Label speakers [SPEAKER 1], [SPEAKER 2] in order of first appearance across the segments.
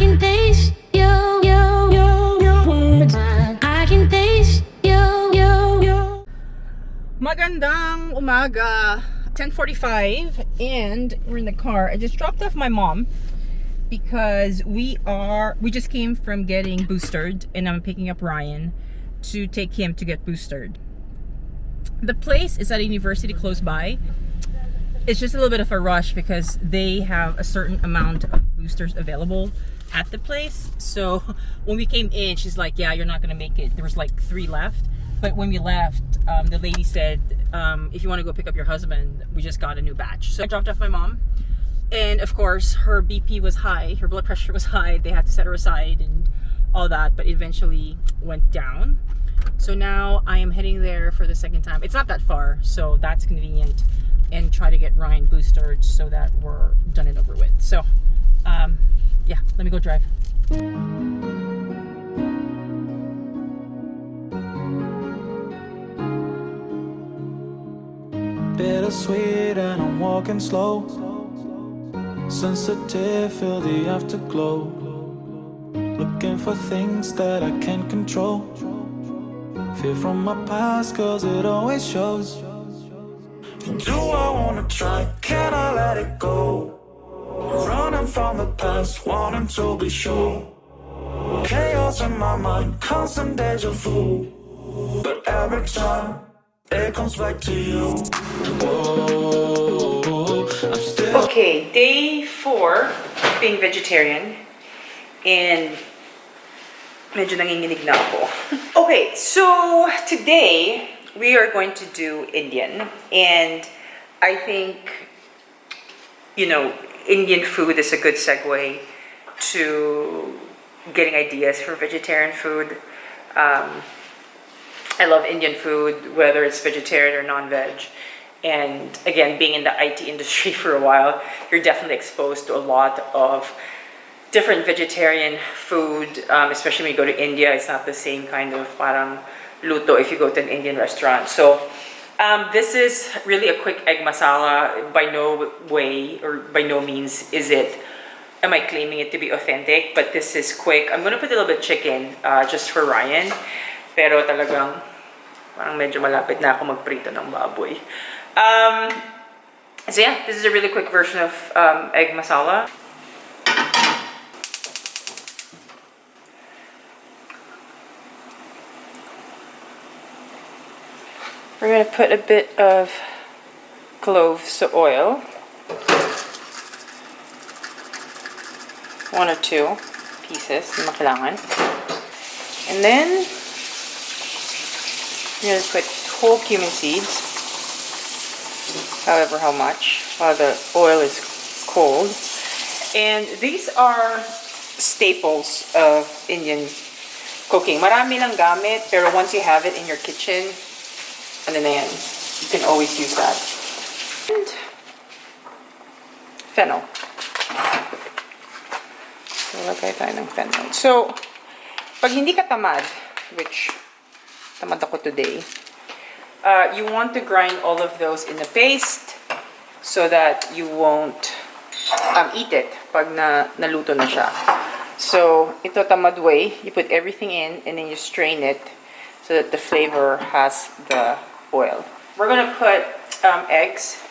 [SPEAKER 1] can taste you, I can taste you.
[SPEAKER 2] Magandang umaga. 10:45 and we're in the car. I just dropped off my mom because we just came from getting boosted, and I'm picking up Ryan to take him to get boosted. The place is at a university close by. It's just a little bit of a rush because they have a certain amount of boosters available at the place. So when we came in, she's like, yeah, you're not gonna make it. There was like 3 left. But when we left, the lady said, if you want to go pick up your husband, we just got a new batch. So I dropped off my mom, and of course her BP was high, her blood pressure was high. They had to set her aside and all that, but it eventually went down. So now I am heading there for the second time. It's not that far, so that's convenient, and try to get Ryan boosted so that we're done and over with. So yeah, let me go drive.
[SPEAKER 3] Bittersweet and I'm walking slow. Sensitive, feel the afterglow. Looking for things that I can't control. Fear from my past, cause it always shows. Do I wanna try? Can I let it go? Running from the past, wanting to be sure. Chaos in my mind, constant deja vu. But every time it comes back to you. Whoa, I'm still.
[SPEAKER 2] Okay, day 4 being vegetarian, and medyo nanginginig na ako. Okay, so today we are going to do Indian, and I think, you know, Indian food is a good segue to getting ideas for vegetarian food. I love Indian food, whether it's vegetarian or non-veg. And again, being in the IT industry for a while, you're definitely exposed to a lot of different vegetarian food, especially when you go to India. It's not the same kind of parang luto if you go to an Indian restaurant. So this is really a quick egg masala. By no way or by no means am I claiming it to be authentic, but this is quick. I'm gonna put a little bit of chicken just for Ryan. Pero talagang parang medyo malapit na ako magprito ng baboy. So yeah, this is a really quick version of egg masala. We're going to put a bit of cloves of oil. 1 or 2 pieces na kailangan. And then I'm going to put whole cumin seeds, however how much, while the oil is cold. And these are staples of Indian cooking. Marami lang gamit, pero once you have it in your kitchen, ano na yan, you can always use that. And fennel. So, lagay tayo ng fennel. So, pag hindi ka tamad, which tamad ako today, you want to grind all of those in a paste so that you won't eat it pag naluto na siya. So, ito tamad way, you put everything in and then you strain it so that the flavor has the oil. We're gonna put eggs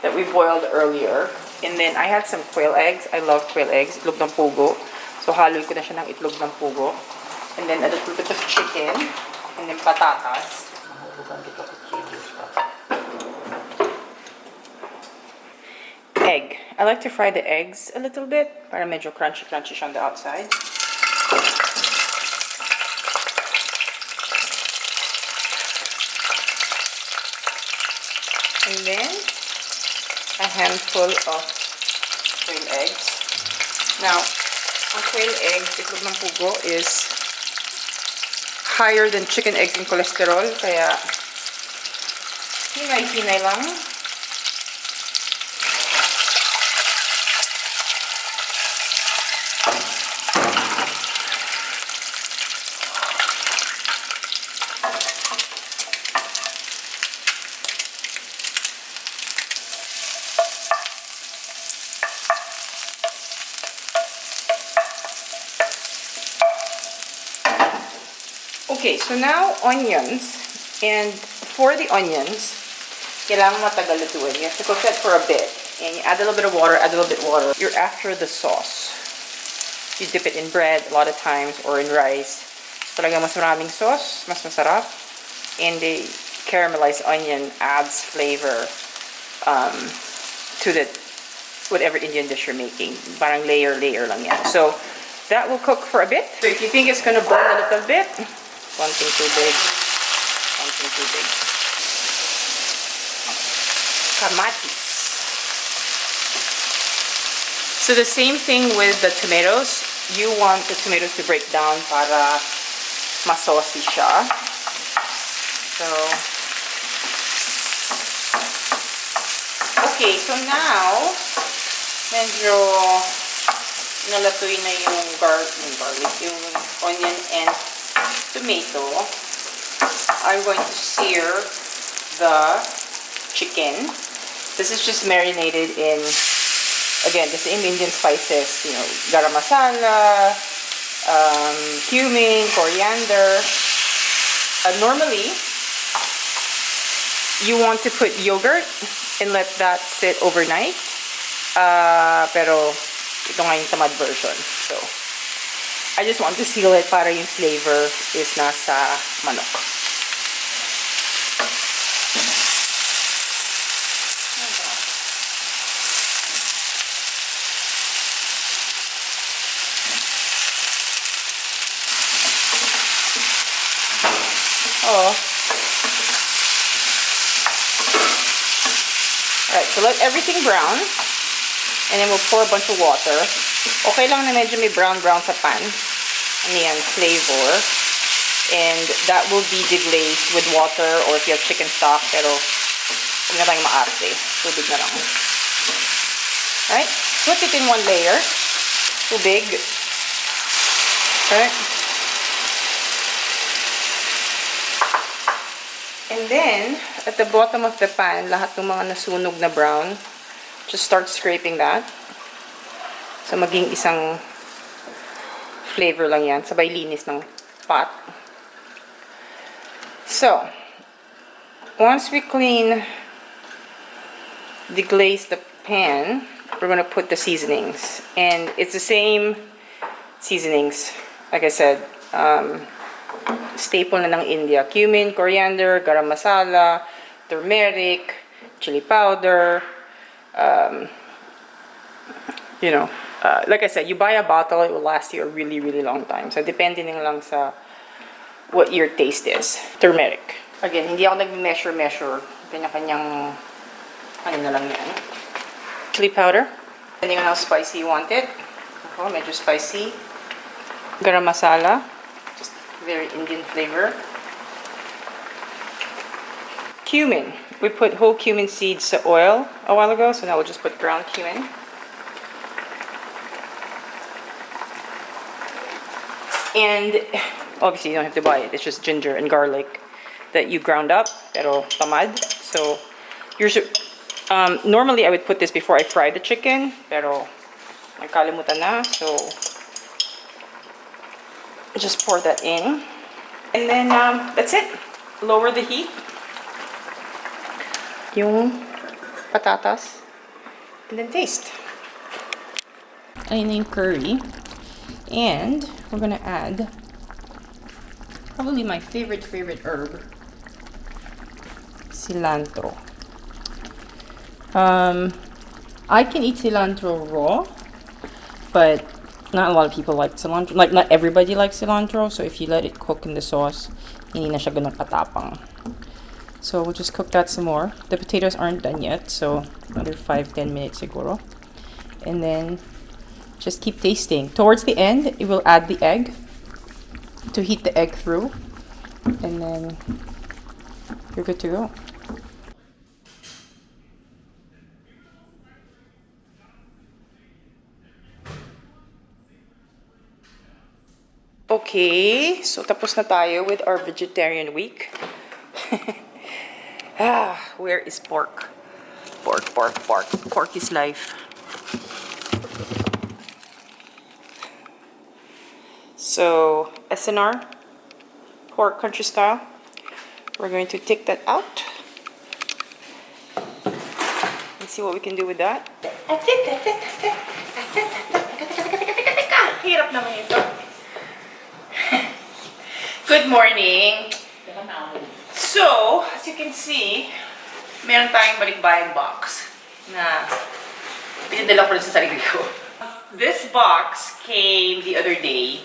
[SPEAKER 2] that we boiled earlier, and then I had some quail eggs. I love quail eggs, itlog ng pugo. So, haluin ko na siya ng itlog ng pugo. And then a little bit of chicken. And then patatas. Egg. I like to fry the eggs a little bit para medyo crunchy siya on the outside. And then a handful of quail eggs. Now, ang quail eggs, itlog ng pugo, is higher than chicken eggs in cholesterol, kaya hinay-hinay lang. Okay, so now onions. And for the onions, kailangan matagal lutuin. You have to cook that for a bit. And you add a little bit of water, add a little bit of water. You're after the sauce. You dip it in bread a lot of times or in rice. So talaga mas maraming sauce, mas masarap. And the caramelized onion adds flavor to the whatever Indian dish you're making. Parang layer lang yan. So that will cook for a bit. So if you think it's gonna burn a little bit, one thing too big. Something too big. Kamatis. So the same thing with the tomatoes. You want the tomatoes to break down para masaucy siya. So, okay, so now, medyo nalatoy na yung garlic, yung onion and tomato. I'm going to sear the chicken. This is just marinated in, again, the same Indian spices, you know, garam masala, cumin, coriander. Normally, you want to put yogurt and let that sit overnight. Pero ito nga yung tamad version. So, I just want to seal it para yung flavor is nasa manok. Oh. Alright, so let everything brown. And then we'll pour a bunch of water. Okay lang na medyo may brown sa pan. Ano yan, flavor. And that will be deglazed with water or if you have chicken stock. Pero huwag na tayong maarte. Tubig na lang. Alright, put it in one layer. Tubig. Okay. And then, at the bottom of the pan, lahat ng mga nasunog na brown, just start scraping that. So, maging isang flavor lang yan. Sabay linis ng pot. So, once we deglaze the pan, we're going to put the seasonings. And it's the same seasonings, like I said, staple na ng India. Cumin, coriander, garam masala, turmeric, chili powder. You know, like I said, you buy a bottle, it will last you a really, really long time. So, depending lang sa what your taste is. Turmeric. Again, hindi ako nag-measure. Kanya-kanyang ano na lang yan. Chili powder. Depending on how spicy you want it. Ako, medyo spicy. Garam masala. Very Indian flavor. Cumin. We put whole cumin seeds sa oil a while ago, so now we'll just put ground cumin. And obviously you don't have to buy it. It's just ginger and garlic that you ground up, pero tamad. So normally I would put this before I fry the chicken, pero nagkalimutan na, so just pour that in. And then that's it. Lower the heat. Yung patatas. And then taste. Ayun na yung curry. And we're gonna add probably my favorite herb, cilantro. I can eat cilantro raw, but not a lot of people like cilantro. Like, not everybody likes cilantro, so if you let it cook in the sauce, hindi na siya ganun katapang. So we'll just cook that some more. The potatoes aren't done yet, so another 5-10 minutes siguro. And then just keep tasting. Towards the end, it will add the egg to heat the egg through. And then you're good to go. Okay, so tapos na tayo with our vegetarian week. Where is pork? Pork is life. So, SNR, pork country style. We're going to take that out. Let's see what we can do with that. Hirap naman ito. Good morning. So, as you can see, meron tayong balikbayan box na pinadala ko rin sa sarili ko. This box came the other day.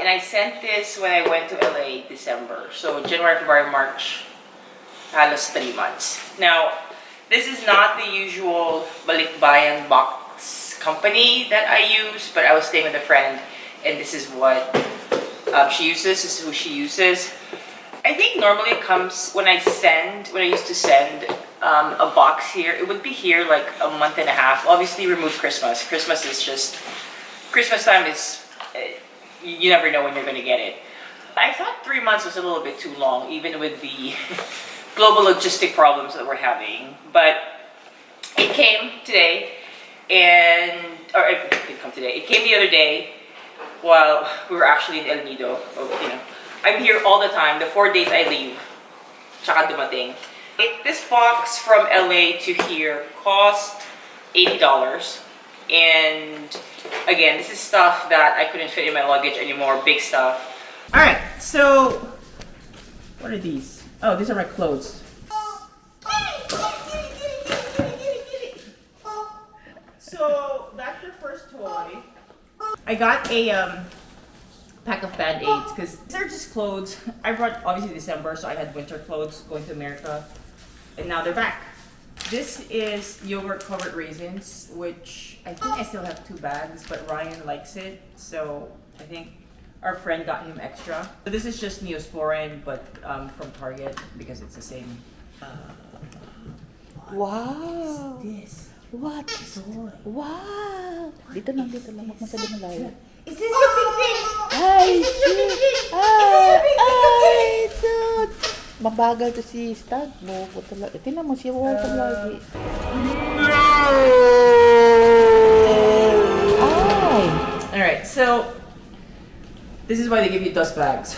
[SPEAKER 2] And I sent this when I went to LA December. So, January, February, March. Halos 3 months. Now, this is not the usual Balikbayan box company that I use, but I was staying with a friend, and this is what she uses. This is who she uses. I think normally it comes when I used to send a box here, it would be here like a month and a half. Obviously, remove Christmas. Christmas time is, you never know when you're gonna get it. I thought 3 months was a little bit too long, even with the global logistic problems that we're having. But it came today, or it didn't come today. It came the other day while we were actually in El Nido. I'm here all the time. The 4 days I leave, tsaka dumating. This box from LA to here cost $80. And again, this is stuff that I couldn't fit in my luggage anymore, big stuff. All right, so what are these? Oh, these are my clothes. So that's your first toy. I got a pack of Band-Aids because they're just clothes. I brought obviously December, so I had winter clothes going to America, and now they're back. This is yogurt covered raisins, which I think I still have 2 bags, but Ryan likes it, so I think our friend got him extra. So this is just Neosporin, but from Target because it's the same.
[SPEAKER 4] Wow!
[SPEAKER 2] This.
[SPEAKER 4] What? Wow! Dito lang. Huwag masyado malayo.
[SPEAKER 2] Is this your pink pink?
[SPEAKER 4] Ay!
[SPEAKER 2] Is this your pink pink?
[SPEAKER 4] Ay! Dude! Mabagal to si Stag mo. Tingnan mo siya water lagi. Ay!
[SPEAKER 2] Alright, so this is why they give you dust bags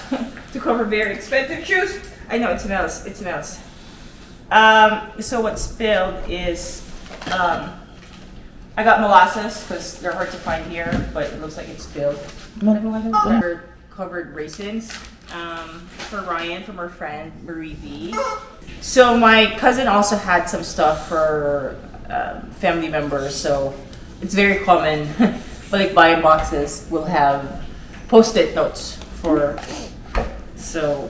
[SPEAKER 2] to cover very expensive shoes. I know, it smells. So what spilled is I got molasses because they're hard to find here, but it looks like it's spilled. Covered raisins for Ryan from her friend Marie V. So my cousin also had some stuff for family members, so it's very common. Balikbayan boxes will have Post-it notes for, so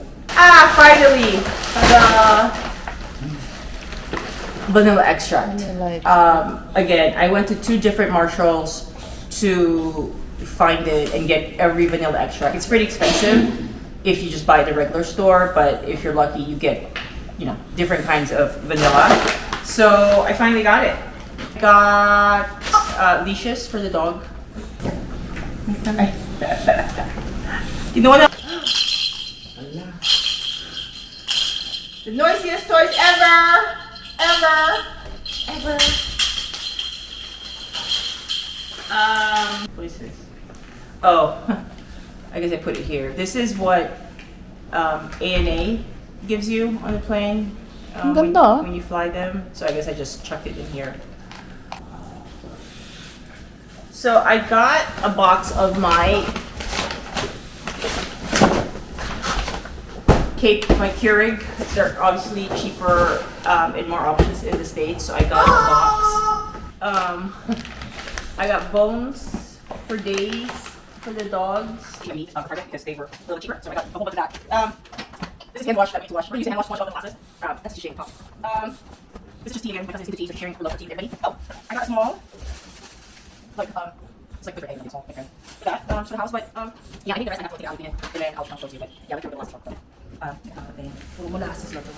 [SPEAKER 2] finally, vanilla extract. Again, I went to 2 different Marshalls to find it and get every vanilla extract. It's pretty expensive if you just buy at the regular store, but if you're lucky, you get, different kinds of vanilla. So I finally got it. Got leashes for the dog. You know what? The noisiest toys ever! What is this? Oh, I guess I put it here. This is what ANA gives you on the plane when you fly them. So I guess I just chucked it in here. So I got a box of my Keurig. They're obviously cheaper and more options in the States, so I got a box. I got bones for days for the dogs. Because they were a little cheaper, so I got a whole bunch of that. This is hand wash that I need to wash. We're using hand wash to wash all the glasses. That's just shame. This is just tea again. My cousin's into tea, so sharing love for tea with everybody. Oh, I got a small, it's like good for eggs, small, like for that, for the house, but yeah, I think the rest I have to take out and then I'll show you, but yeah, we can put the last one. Molasses na to.